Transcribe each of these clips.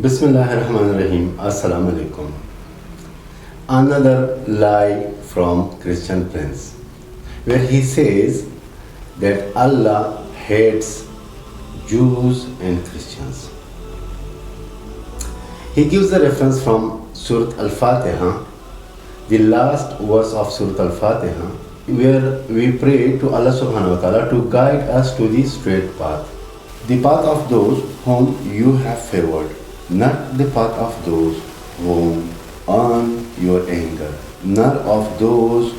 Bismillahirrahmanirrahim. Assalamu alaikum. Another lie from Christian Prince, where he says that Allah hates Jews and Christians. He gives the reference from Surah Al-Fatiha, the last verse of Surah Al-Fatiha, where we pray to Allah subhanahu wa ta'ala to guide us to the straight path, the path of those whom you have favored, not the path of those whom earn your anger, nor of those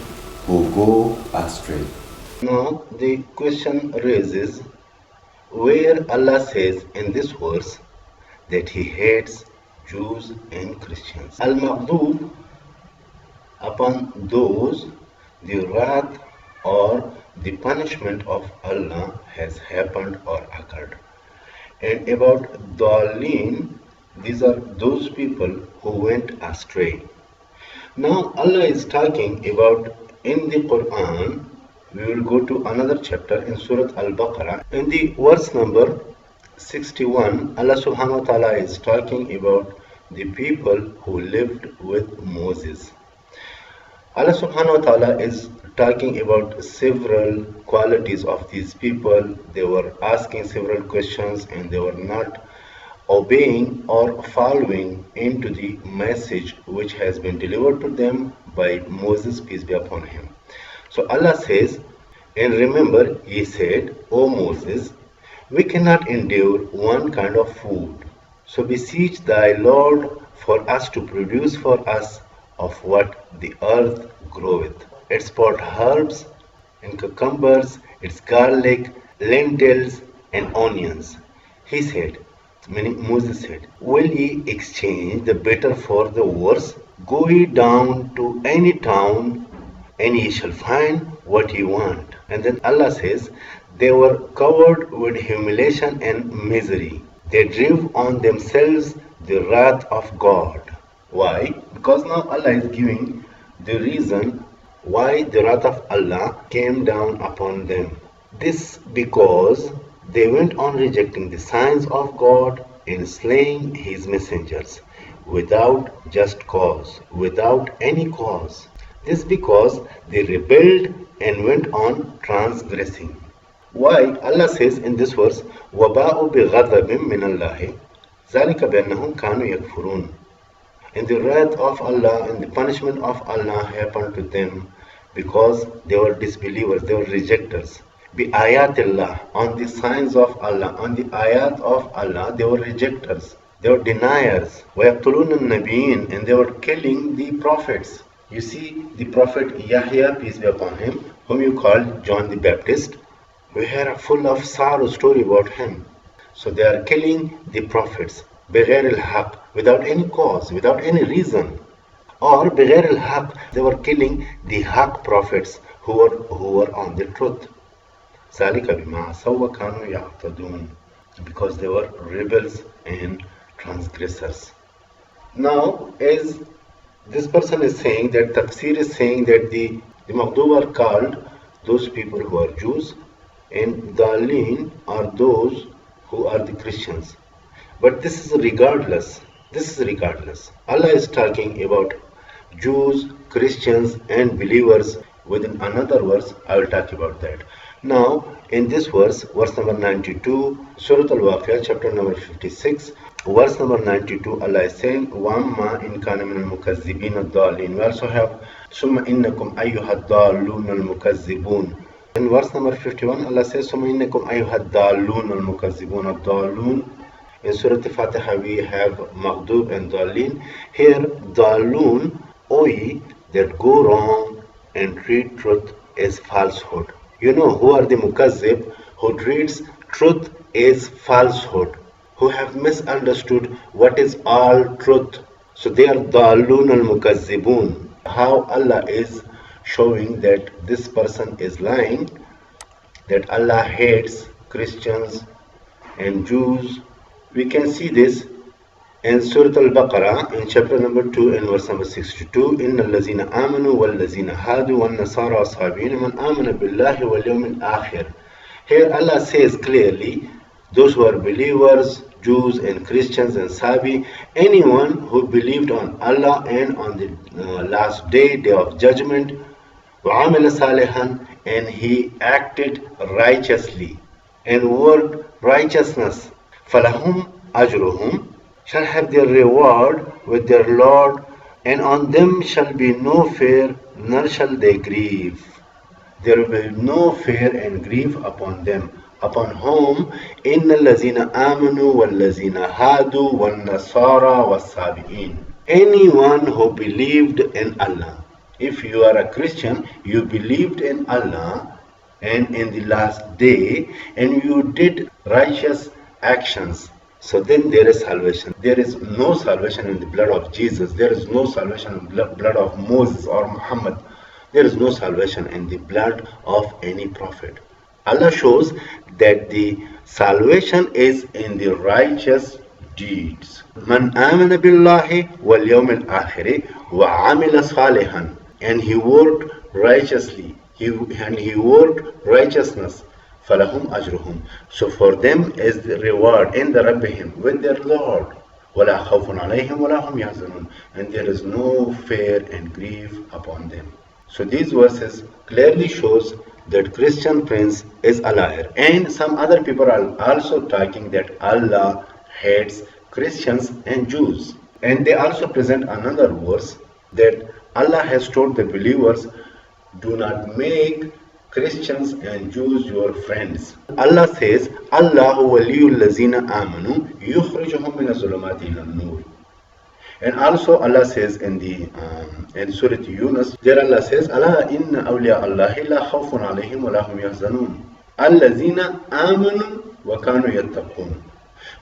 who go astray. Now the question raises, where Allah says in this verse that He hates Jews and Christians. Al-Maghdub, upon those the wrath or the punishment of Allah has happened or occurred. And about Dalin, these are those people who went astray. Now Allah is talking about in the Quran. We will go to another chapter in Surah Al-Baqarah. In the verse number 61, Allah subhanahu wa ta'ala is talking about the people who lived with Moses. Allah subhanahu wa ta'ala is talking about several qualities of these people. They were asking several questions and they were not obeying or following into the message which has been delivered to them by Moses, peace be upon him. So Allah says, and remember, He said, O Moses, we cannot endure one kind of food. So beseech thy Lord for us to produce for us of what the earth groweth, its pot herbs and cucumbers, its garlic, lentils, and onions. He said, meaning Moses said, will ye exchange the better for the worse? Go ye down to any town, and ye shall find what ye want. And then Allah says, they were covered with humiliation and misery. They drew on themselves the wrath of God. Why? Because now Allah is giving the reason why the wrath of Allah came down upon them. This because they went on rejecting the signs of God and slaying His messengers without just cause, without any cause. This because they rebelled and went on transgressing. Why? Allah says in this verse, وَبَاءُوا بِغَضَبٍ مِّنَ اللَّهِ ذَلِكَ بِأَنَّهُمْ كَانُوا يَكْفُرُونَ. And the wrath of Allah and the punishment of Allah happened to them because they were disbelievers, they were rejectors. بِآيَاتِ اللَّهِ, on the signs of Allah, on the ayat of Allah, they were rejectors, they were deniers. وَيَقْتُلُونَ النَّبِيِّينَ, and they were killing the prophets. You see, the prophet Yahya, peace be upon him, whom you called John the Baptist, we hear a full of sorrow story about him. So they are killing the prophets بغير الحق, without any cause, without any reason. Or بغير الحق, they were killing the haq prophets who were on the truth. ذلك بما عصوا وكانوا يعتدون, because they were rebels and transgressors. Now, as this person is saying that Tafsir is saying that the Maghdub are called those people who are Jews, and Dalin are those who are the Christians. But this is regardless. This is regardless. Allah is talking about Jews, Christians, and believers. Within another verse, I will talk about that. Now, in this verse, verse number 92, Surah Al-Waqi'ah, chapter number 56, verse number 92, Allah is saying, وَأَمَّا إِنْ كَانَ مِنَ الْمُكَذِّبِينَ الضَّالِّينَ. We also have, ثُمَّ إِنَّكُمْ أَيُّهَا الضَّالُّونَ الْمُكَذِّبُونَ. In verse number 51, Allah says, ثُمَّ إِنَّكُمْ أَيُّهَا الضَّالُّونَ الْمُكَذِّبُونَ الضَّالُّونَ. In Surah Al-Fatiha, we have Maghdub and Dalin. Here, Dalun, O ye that go wrong and treat truth as falsehood. You know who are the Mukazzib, who treats truth as falsehood, who have misunderstood what is all truth. So they are Dalun al-Mukazzibun. How Allah is showing that this person is lying, that Allah hates Christians and Jews. We can see this in Surah Al-Baqarah in chapter number 2 and verse number 62. إِنَّ الَّذِينَ آمَنُوا وَالَّذِينَ هَادُوا وَالنَّصَارَى وَالصَّابِينَ مَنْ آمَنَ بِاللَّهِ وَالْيَوْمِ الْآخِرِ. Here Allah says clearly, those who are believers, Jews and Christians and Sabi, anyone who believed on Allah and on the last day, day of judgment, وَعَمِلَ صَالِحًا, and he acted righteously and worked righteousness, فَلَهُمْ أَجْرُهُمْ, shall have their reward with their Lord, and on them shall be no fear, nor shall they grieve. There will be no fear and grief upon them. Upon whom? إِنَّ الَّذِينَ آمَنُوا وَالَّذِينَ هَادُوا وَالنَّصَارَى وَالصَّابِئِينَ. Anyone who believed in Allah. If you are a Christian, you believed in Allah and in the last day, and you did righteous actions, so then there is salvation. There is no salvation in the blood of Jesus. There is no salvation in the blood of Moses or Muhammad. There is no salvation in the blood of any prophet. Allah shows that the salvation is in the righteous deeds. Man amana billahi wal yawmil akhir wa amila salihan, and he worked righteously, and he worked righteousness. Falahum ajruhum, so for them is the reward in the Rabbihim, with their Lord. Wala khawfun alayhim wala hum yahzanun, and there is no fear and grief upon them. So these verses clearly shows that Christian prince is a liar. And some other people are also talking that Allah hates Christians and Jews. And they also present another verse that Allah has told the believers, do not make Christians and Jews your friends. Allah says, Allahu waliyul lazina amanu yukhrijuhum min az-zulumati ila an-nur. And also Allah says in Surah Yunus, there Allah says, Ala inna awliya Allahi la khawfun alayhim wa la hum yahzanun. Allazina amanu wa kanu yattaqun.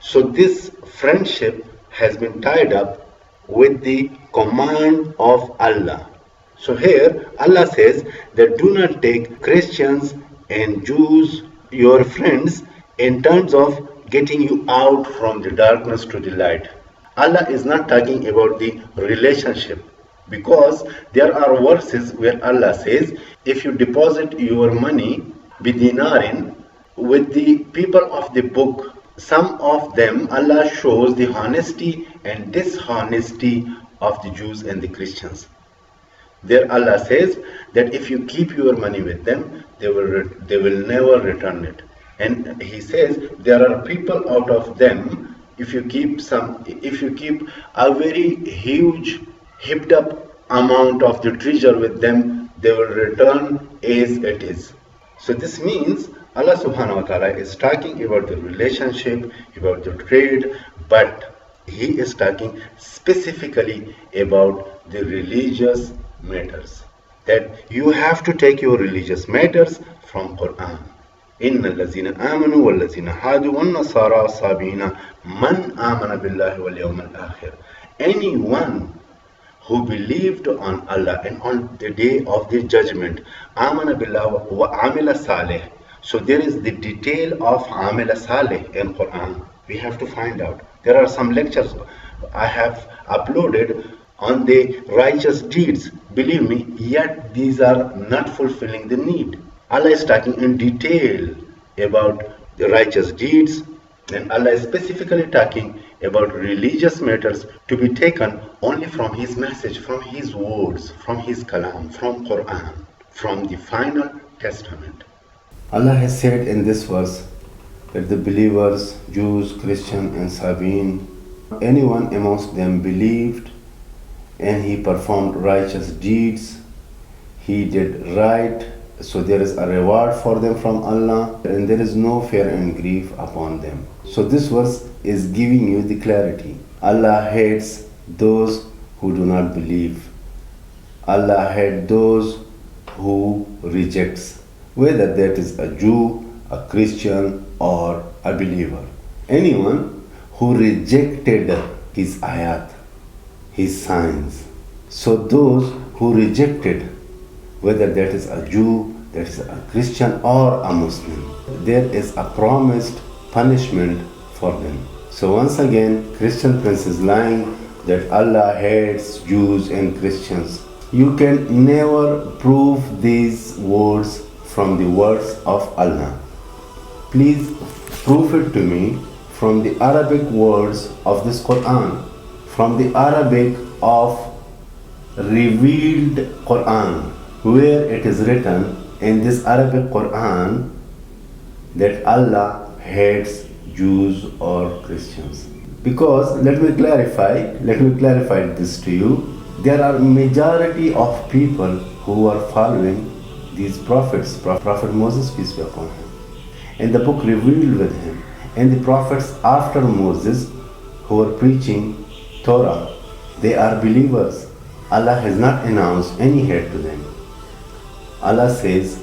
So this friendship has been tied up with the command of Allah. So here Allah says that do not take Christians and Jews your friends in terms of getting you out from the darkness to the light. Allah is not talking about the relationship, because there are verses where Allah says, if you deposit your money bidinarin with the people of the book, some of them Allah shows the honesty and dishonesty of the Jews and the Christians. There Allah says that if you keep your money with them, they will never return it. And He says there are people out of them, if you keep a very huge heaped up amount of the treasure with them, they will return as it is. So this means Allah subhanahu wa ta'ala is talking about the relationship, about the trade, but He is talking specifically about the religious matters. That you have to take your religious matters from Quran. إن الذين آمنوا والذين هادوا والنصارى والصابئين من آمن بالله واليوم الآخر. Anyone who believed on Allah and on the day of the judgment, آمن بالله وعمل صالح. So there is the detail of عمل صالح in Quran. We have to find out. There are some lectures I have uploaded on the righteous deeds. Believe me, yet these are not fulfilling the need. Allah is talking in detail about the righteous deeds, and Allah is specifically talking about religious matters to be taken only from His message, from His words, from His kalam, from Quran, from the final testament. Allah has said in this verse that the believers, Jews, Christian and Sabiin, anyone amongst them believed and he performed righteous deeds, he did right, so there is a reward for them from Allah, and there is no fear and grief upon them. So this verse is giving you the clarity. Allah hates those who do not believe. Allah hates those who rejects, whether that is a Jew, a Christian or a believer. Anyone who rejected His ayat, His signs. So those who rejected, whether that is a Jew, that is a Christian or a Muslim, there is a promised punishment for them. So once again, Christian prince is lying that Allah hates Jews and Christians. You can never prove these words from the words of Allah. Please prove it to me from the Arabic words of this Quran, from the Arabic of revealed Quran, where it is written in this Arabic Quran that Allah hates Jews or Christians. Because let me clarify this to you. There are majority of people who are following these prophets, Prophet Moses, peace be upon him, and the book revealed with him, and the prophets after Moses who are preaching Torah. They are believers. Allah has not announced any hate to them. Allah says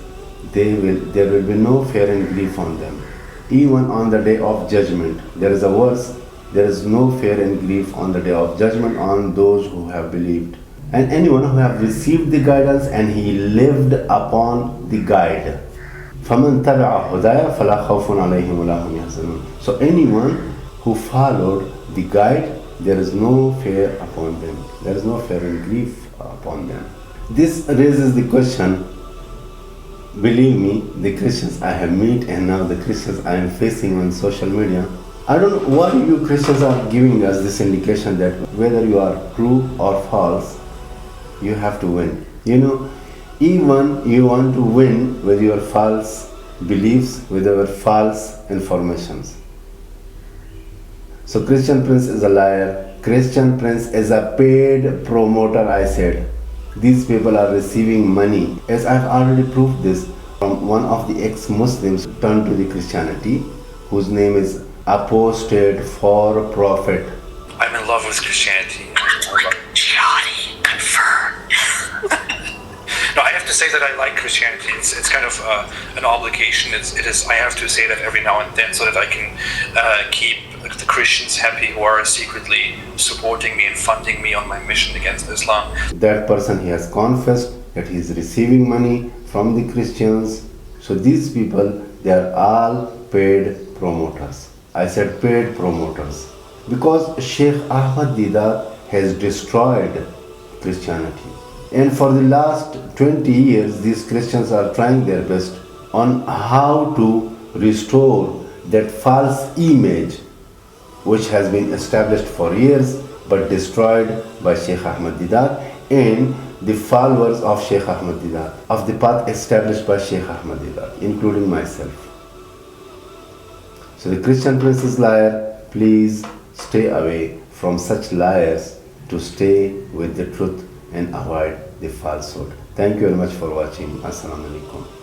there will be no fear and grief on them. Even on the day of judgment, there is a verse, there is no fear and grief on the day of judgment on those who have believed. And anyone who have received the guidance and he lived upon the guide. فَمَنْ تَبِعَ هُدَايَ فَلَا خَوْفٌ عَلَيْهِمْ وَلَا هُمْ يَحْزَنُونَ. So anyone who followed the guide, there is no fear upon them. There is no fear and grief upon them. This raises the question, believe me, the Christians I have met and now the Christians I am facing on social media, I don't know why you Christians are giving us this indication that whether you are true or false, you have to win. You know, even you want to win with your false beliefs, with your false informations. So Christian Prince is a liar. Christian Prince is a paid promoter, I said. These people are receiving money. As I've already proved this from one of the ex-Muslims turned to the Christianity, whose name is Apostate for Profit. I'm in love with Christianity. Johnny, confirm. No, I have to say that I like Christianity. It's kind of an obligation. It is. I have to say that every now and then so that I can keep the Christians happy who are secretly supporting me and funding me on my mission against Islam. That person, he has confessed that he is receiving money from the Christians. So these people, they are all paid promoters. I said paid promoters. Because Sheikh Ahmad Deedat has destroyed Christianity. And for the last 20 years, these Christians are trying their best on how to restore that false image which has been established for years but destroyed by Sheikh Ahmad Deedat and the followers of Sheikh Ahmad Deedat, of the path established by Sheikh Ahmad Deedat, including myself. So the Christian Prince is liar. Please stay away from such liars to stay with the truth and avoid the falsehood. Thank you very much for watching. Assalamu alaikum.